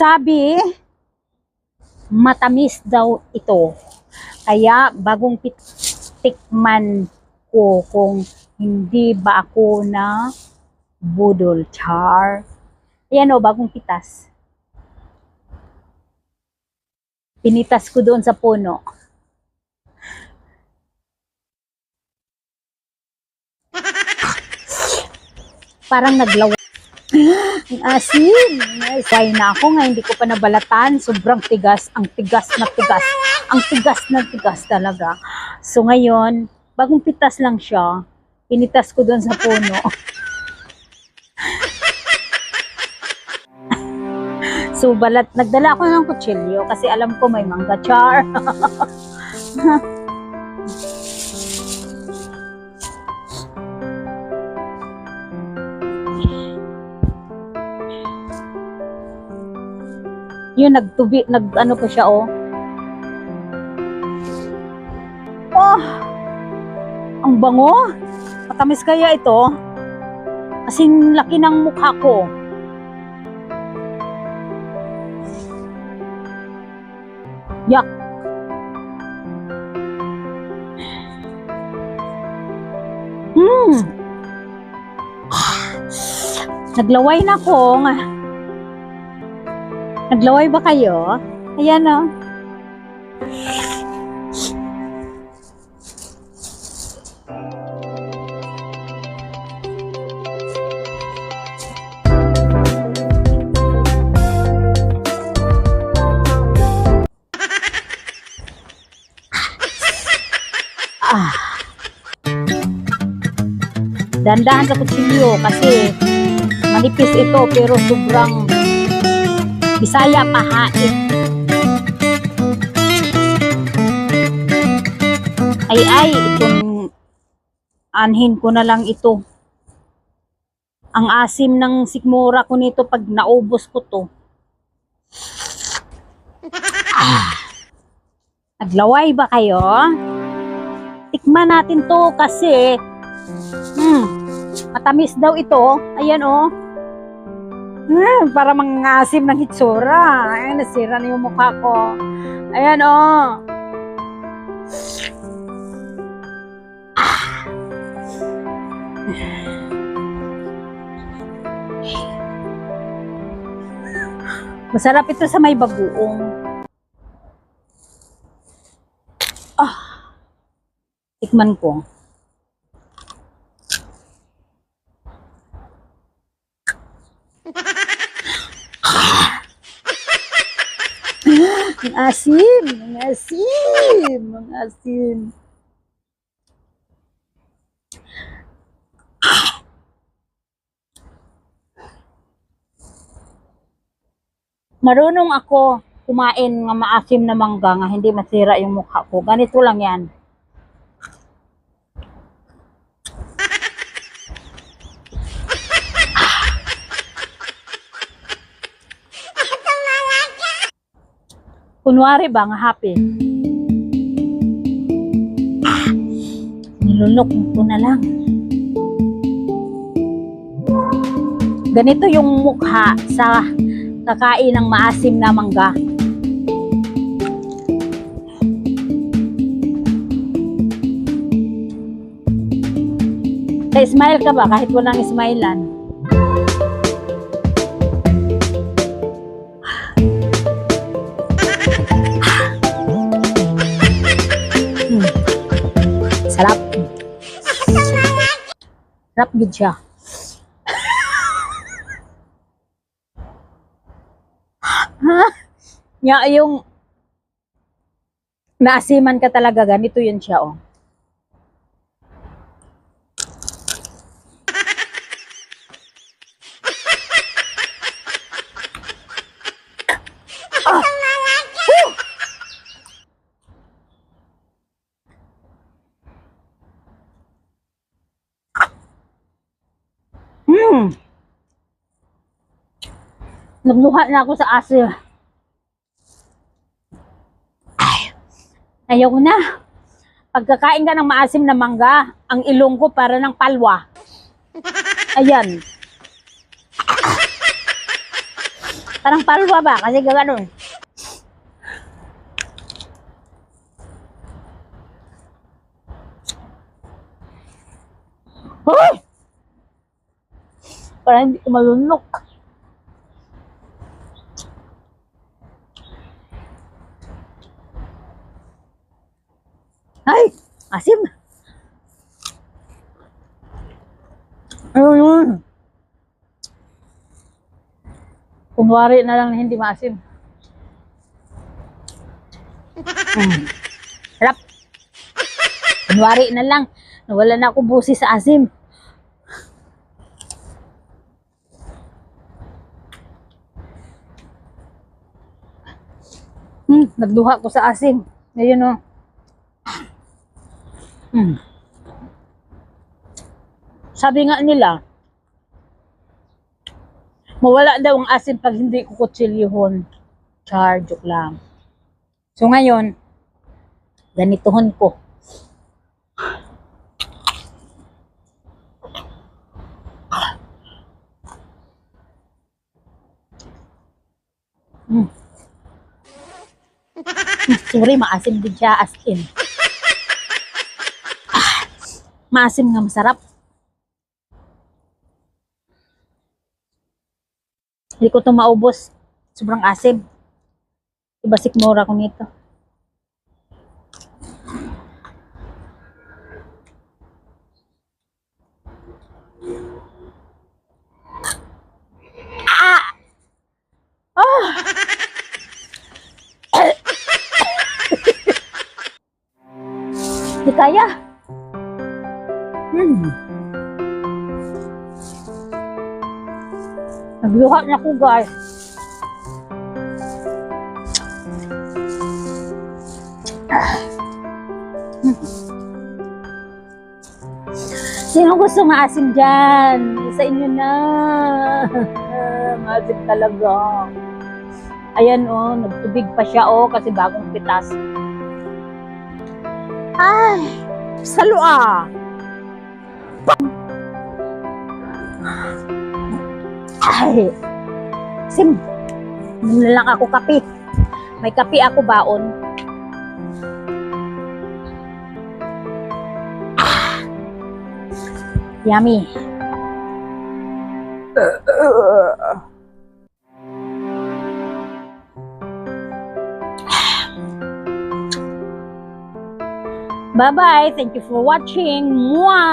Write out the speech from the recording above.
Sabi, matamis daw ito. Kaya bagong tikman ko kung hindi ba ako na budol. Char. Ayan o, bagong pitas. Pinitas ko doon sa puno. Parang naglaw. Asin. Why na ako nga, hindi ko pa nabalatan. Sobrang tigas. Ang tigas na tigas. Ang tigas na tigas talaga. So ngayon, bagong pitas lang siya. Pinitas ko doon sa puno. So balat, nagdala ako ng kutsilyo kasi alam ko may mangga. Char. Yun, ano ko siya, oh. Oh! Ang bango! Matamis kaya ito? Kasing laki ng mukha ko. Yak! Naglaway na ako. Naglaway ba kayo? Ayan o. Dandahan sa kutsilyo kasi manipis ito pero sobrang Bisaya pahait. Ay, itong anhin ko na lang ito. Ang asim ng sikmura ko nito pag naubos ko to. Naglaway ba kayo? Tikman natin to kasi matamis daw ito. Ayan oh. Para mangasim ng hitsura. Ayan, nasira na yung mukha ko. Ayan oh. Masarap ito sa may bagoong. Tikman ko. Ang asim, ang asim, ang asim. Marunong ako kumain ng maasim na mangga nga hindi masira yung mukha ko. Ganito lang yan. Kunwari ba nga happy? Nilunok ko na lang. Ganito yung mukha sa kakain ng maasim na mangga. Smile ka ba kahit walang smilean? Sarap. Sarap gid siya. Nga yung naasiman ka talaga, ganito yun siya oh. Nagluha na ako sa asin. Ayaw na. Pagkakain ka ng maasim na mangga, ang ilong ko para ng palwa. Ayan. Parang palwa ba? Kasi gano'n. Hoy! Parang hindi ko malunok. Ay! Asim! Ano yun? Kunwari na lang na hindi maasim. Harap. Kunwari na lang. Nawala na ako busi sa asim. Nagduha ko sa asim. Ayun o. Sabi nga nila, mawala daw ang asim pag hindi ko kutsilyuhon. Char, joke lang. So ngayon, ganituhon ko. Sorry, maasim din siya as in. Maasim nga masarap. Hindi ko ito maubos. Sobrang asim. Ibasik mura ko nito. Hindi kaya. Nagluha na ako, guys. Sino gusto maasim dyan? Sa inyo na. Maasim talaga. Ayan oh, nagtubig pa siya oh, kasi bagong pitas. Ay, salo ah. Ay, sim. Muna lang ako kape. May kape ako baon. Yummy. Bye-bye. Thank you for watching. Mwah!